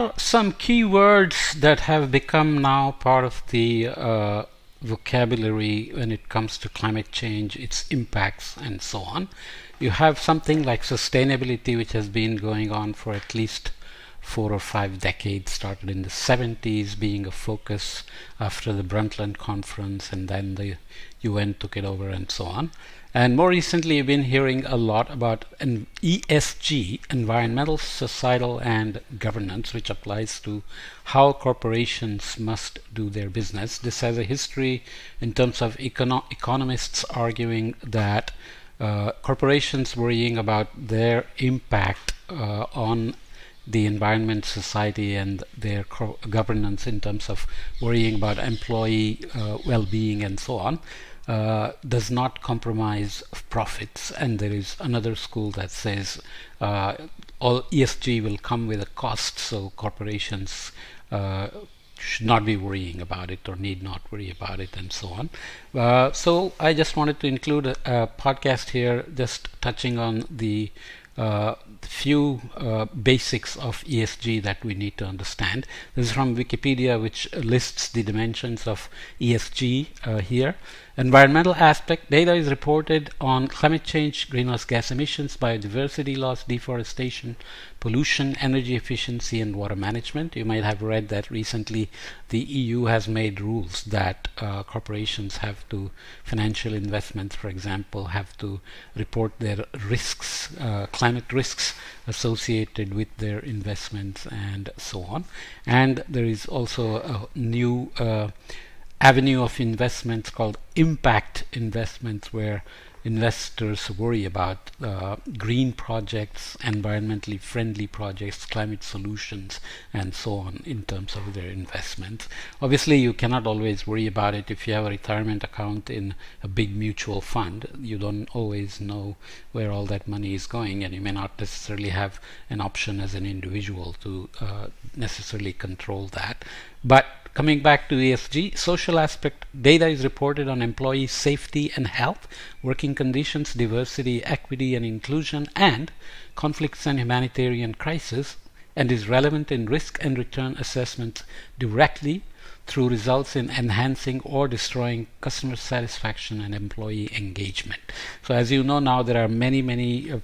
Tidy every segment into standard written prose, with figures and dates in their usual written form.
Well, some key words that have become now part of the vocabulary when it comes to climate change, its impacts, and so on. You have something like sustainability, which has been going on for at least 4 or 5 decades, started in the 70s, being a focus after the Brundtland Conference, and then the UN took it over and so on. And more recently, you've been hearing a lot about an ESG, environmental, societal, and governance, which applies to how corporations must do their business. This has a history in terms of economists arguing that corporations worrying about their impact on the environment, society, and their governance in terms of worrying about employee well-being and so on does not compromise profits. And there is another school that says all ESG will come with a cost, so corporations should not be worrying about it or need not worry about it and so on. So I just wanted to include a podcast here just touching on the few basics of ESG that we need to understand. This is from Wikipedia, which lists the dimensions of ESG here. Environmental aspect: data is reported on climate change, greenhouse gas emissions, biodiversity loss, deforestation, pollution, energy efficiency, and water management. You might have read that recently the EU has made rules that corporations have to, financial investments for example, have to report their risks, climate risks associated with their investments and so on. And there is also a new avenue of investments called impact investments, where investors worry about green projects, environmentally friendly projects, climate solutions, and so on in terms of their investments. Obviously, you cannot always worry about it. If you have a retirement account in a big mutual fund, you don't always know where all that money is going, and you may not necessarily have an option as an individual to necessarily control that. But coming back to ESG, social aspect: data is reported on employee safety and health, working conditions, diversity, equity and inclusion, and conflicts and humanitarian crisis, and is relevant in risk and return assessments directly through results in enhancing or destroying customer satisfaction and employee engagement. So as you know now, there are many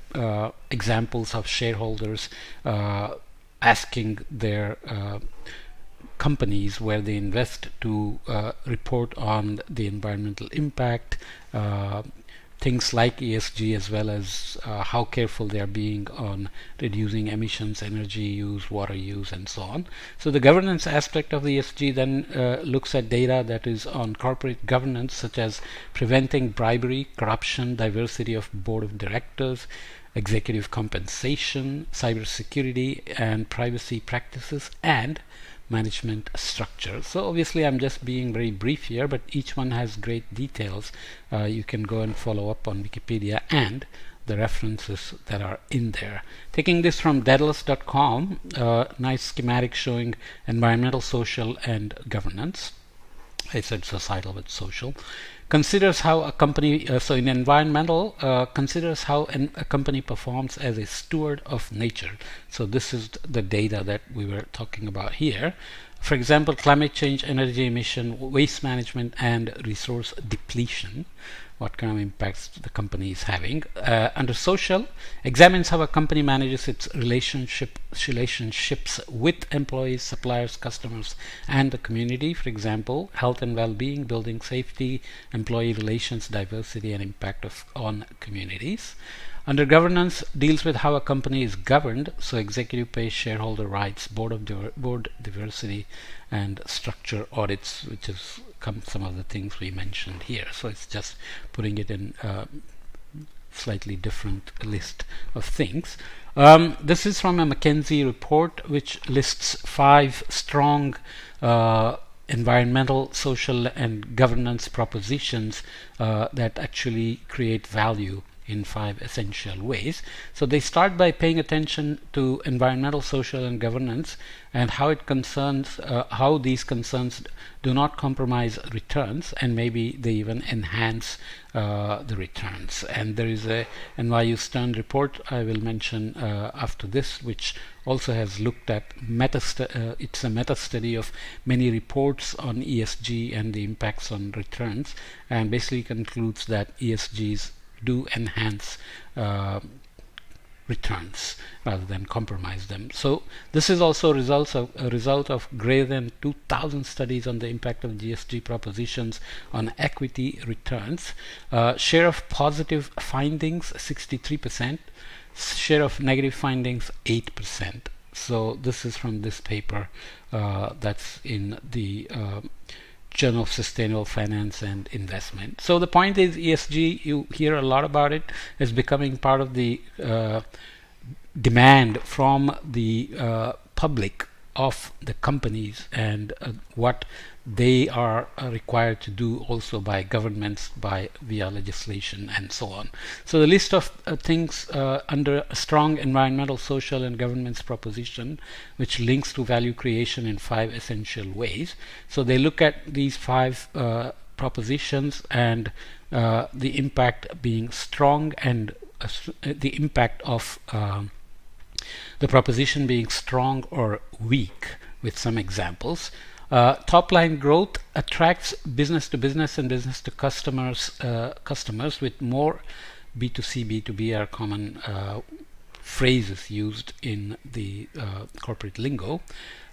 examples of shareholders asking their companies where they invest to report on the environmental impact, things like ESG, as well as how careful they are being on reducing emissions, energy use, water use, and so on. So the governance aspect of the ESG then looks at data that is on corporate governance, such as preventing bribery, corruption, diversity of board of directors, executive compensation, cybersecurity and privacy practices, and management structure. So obviously I'm just being very brief here, but each one has great details. You can go and follow up on Wikipedia and the references that are in there. Taking this from Daedalus.com, nice schematic showing environmental, social, and governance. I said societal but social. Considers how a company, so in environmental, considers how a company performs as a steward of nature. So this is the data that we were talking about here. For example, climate change, energy emission, waste management, and resource depletion. What kind of impacts the company is having. Under social, examines how a company manages its relationships with employees, suppliers, customers, and the community. For example, health and well-being, building safety, employee relations, diversity, and impact on communities. Under governance, deals with how a company is governed, so executive pay, shareholder rights, board diversity, and structure audits, which is some of the things we mentioned here. So it's just putting it in a slightly different list of things. This is from a McKinsey report, which lists 5 strong environmental, social, and governance propositions that actually create value in 5 essential ways. So they start by paying attention to environmental, social, and governance, and how it concerns how these concerns do not compromise returns, and maybe they even enhance the returns. And there is a NYU Stern report I will mention after this, which also has looked at it's a meta study of many reports on ESG and the impacts on returns, and basically concludes that ESGs do enhance returns rather than compromise them. So this is also a result of greater than 2,000 studies on the impact of ESG propositions on equity returns. Share of positive findings 63%, share of negative findings 8%. So this is from this paper that's in the Journal of Sustainable Finance and Investment. So the point is, ESG, you hear a lot about it, is becoming part of the demand from the public of the companies, and what they are required to do also by governments, via legislation and so on. So the list of things under a strong environmental, social, and governance proposition, which links to value creation in 5 essential ways. So they look at these 5 propositions, and the impact being strong, and the impact of the proposition being strong or weak, with some examples. Top line growth attracts business to business and business to customers, with more B2C, B2B are common phrases used in the corporate lingo.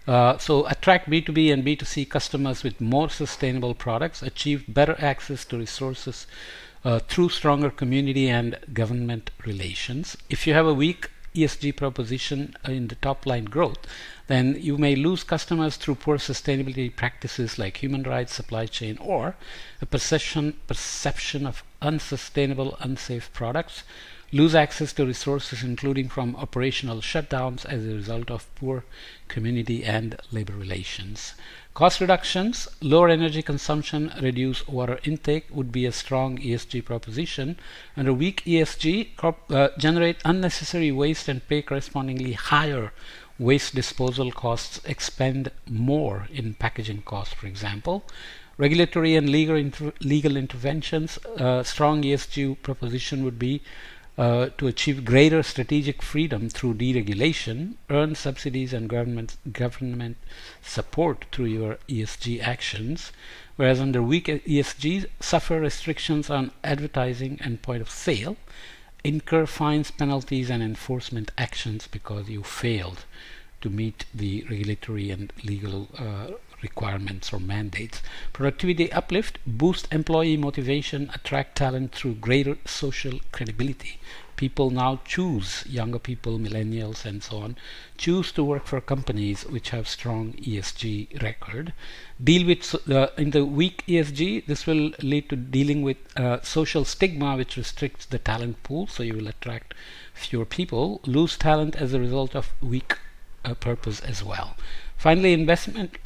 So attract B2B and B2C customers with more sustainable products, achieve better access to resources through stronger community and government relations. If you have a weak ESG proposition in the top line growth, then you may lose customers through poor sustainability practices like human rights, supply chain, or a perception of unsustainable, unsafe products, lose access to resources including from operational shutdowns as a result of poor community and labor relations. Cost reductions, lower energy consumption, reduce water intake would be a strong ESG proposition. Under weak ESG, generate unnecessary waste and pay correspondingly higher waste disposal costs, expend more in packaging costs, for example. Regulatory and legal interventions, strong ESG proposition would be to achieve greater strategic freedom through deregulation, earn subsidies and government support through your ESG actions, whereas under weak ESG, suffer restrictions on advertising and point of sale, incur fines, penalties, and enforcement actions because you failed to meet the regulatory and legal requirements or mandates. Productivity uplift, boost employee motivation, attract talent through greater social credibility. People now choose, younger people, millennials, and so on, choose to work for companies which have strong ESG record. Deal with, in the weak ESG, this will lead to dealing with social stigma, which restricts the talent pool, so you will attract fewer people, lose talent as a result of weak purpose as well. Finally, investment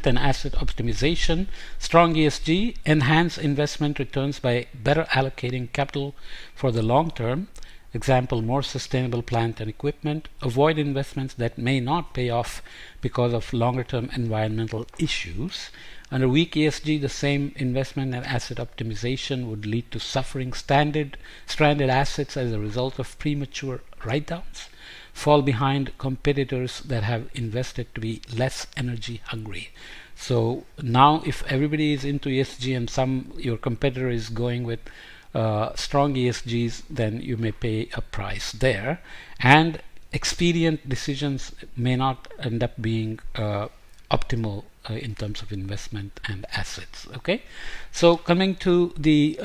and asset optimization. Strong ESG, enhance investment returns by better allocating capital for the long term. Example, more sustainable plant and equipment. Avoid investments that may not pay off because of longer term environmental issues. Under weak ESG, the same investment and asset optimization would lead to suffering stranded assets as a result of premature write-downs, fall behind competitors that have invested to be less energy hungry. So now if everybody is into ESG and your competitor is going with strong ESGs, then you may pay a price there, and expedient decisions may not end up being optimal in terms of investment and assets. Okay, so coming to the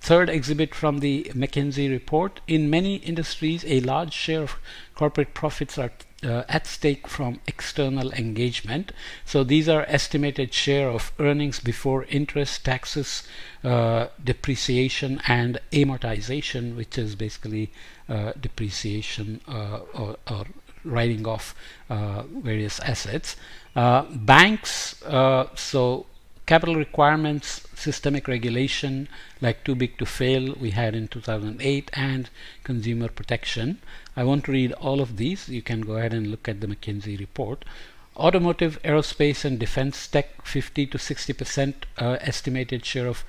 third exhibit from the McKinsey report, in many industries, a large share of corporate profits are at stake from external engagement. So these are estimated share of earnings before interest, taxes, depreciation, and amortization, which is basically depreciation or writing off various assets. Banks, so capital requirements, systemic regulation like too big to fail we had in 2008, and consumer protection. I won't read all of these. You can go ahead and look at the McKinsey report. Automotive, aerospace, and defense tech, 50 to 60% estimated share of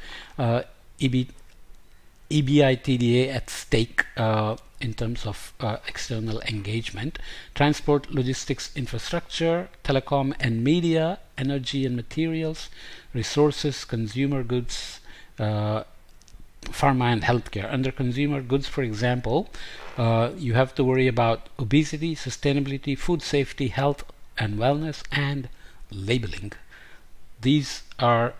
EBITDA at stake in terms of external engagement. Transport, logistics, infrastructure, telecom and media, energy and materials, resources, consumer goods, pharma and healthcare. Under consumer goods, for example, you have to worry about obesity, sustainability, food safety, health and wellness, and labeling. These are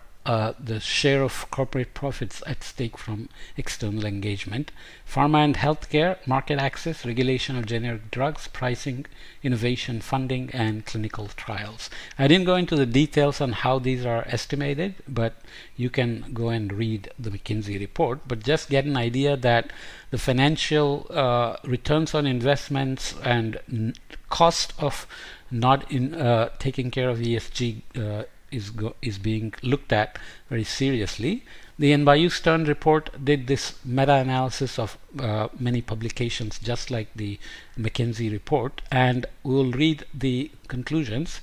the share of corporate profits at stake from external engagement. Pharma and healthcare, market access, regulation of generic drugs, pricing, innovation, funding, and clinical trials. I didn't go into the details on how these are estimated, but you can go and read the McKinsey report. But just get an idea that the financial returns on investments and cost of not taking care of ESG is being looked at very seriously. The NYU Stern report did this meta-analysis of many publications just like the McKinsey report, and we'll read the conclusions.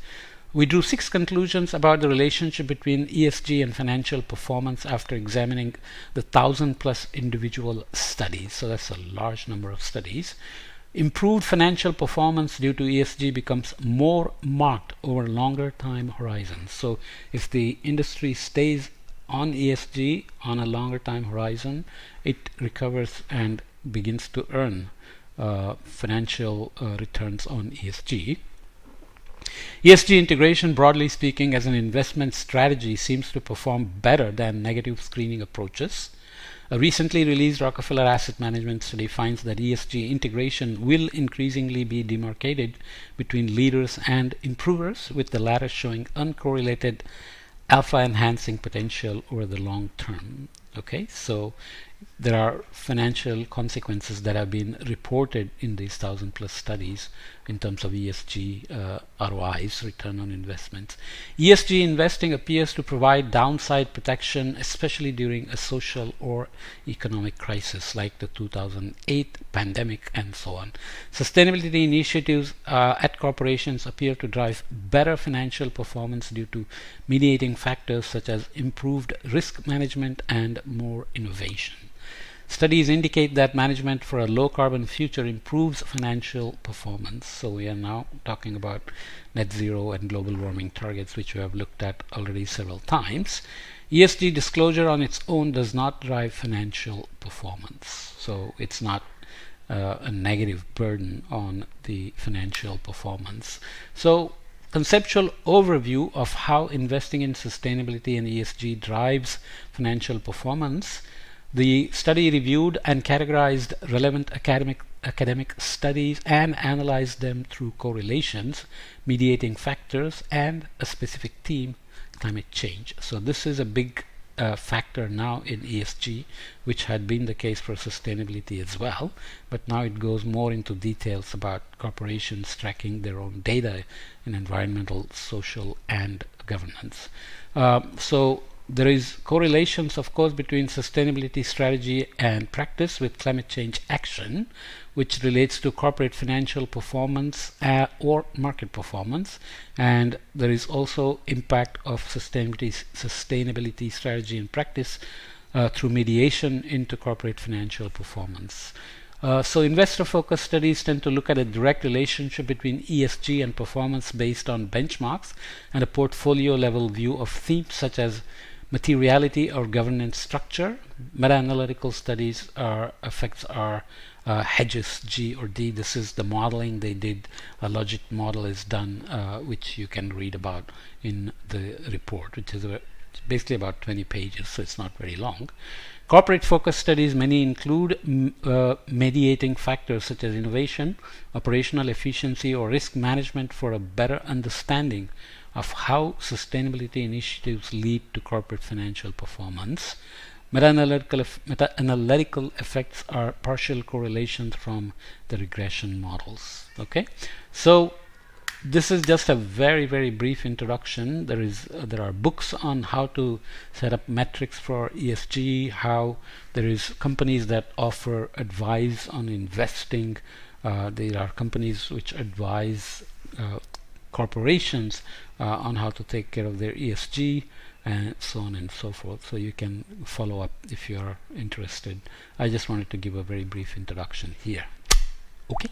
We drew 6 conclusions about the relationship between ESG and financial performance after examining the 1,000+ individual studies. So that's a large number of studies. Improved financial performance due to ESG becomes more marked over longer time horizons. So if the industry stays on ESG on a longer time horizon, it recovers and begins to earn financial returns on ESG. ESG integration, broadly speaking, as an investment strategy seems to perform better than negative screening approaches. A recently released Rockefeller Asset Management study finds that ESG integration will increasingly be demarcated between leaders and improvers, with the latter showing uncorrelated alpha enhancing potential over the long term. Okay, so there are financial consequences that have been reported in these 1,000+ studies in terms of ESG ROIs, return on investments. ESG investing appears to provide downside protection, especially during a social or economic crisis like the 2008 pandemic and so on. Sustainability initiatives at corporations appear to drive better financial performance due to mediating factors such as improved risk management and more innovation. Studies indicate that management for a low carbon future improves financial performance. So we are now talking about net zero and global warming targets, which we have looked at already several times. ESG disclosure on its own does not drive financial performance. So it's not a negative burden on the financial performance. So conceptual overview of how investing in sustainability and ESG drives financial performance. The study reviewed and categorized relevant academic studies and analyzed them through correlations, mediating factors, and a specific theme, climate change. So this is a big factor now in ESG, which had been the case for sustainability as well, but now it goes more into details about corporations tracking their own data in environmental, social, and governance. So there is correlations, of course, between sustainability strategy and practice with climate change action, which relates to corporate financial performance or market performance. And there is also impact of sustainability strategy and practice through mediation into corporate financial performance. So investor-focused studies tend to look at a direct relationship between ESG and performance based on benchmarks and a portfolio-level view of themes such as materiality or governance structure. Meta-analytical studies effects are hedges G or D. This is the modeling they did. A logit model is done, which you can read about in the report, which is basically about 20 pages, so it's not very long. Corporate focus studies, many include mediating factors such as innovation, operational efficiency, or risk management for a better understanding of how sustainability initiatives lead to corporate financial performance. Meta-analytical effects are partial correlations from the regression models. Okay, so This is just a very, very brief introduction. There are books on how to set up metrics for ESG, how there is companies that offer advice on investing. There are companies which advise corporations on how to take care of their ESG and so on and so forth. So you can follow up if you're interested. I just wanted to give a very brief introduction here. Okay.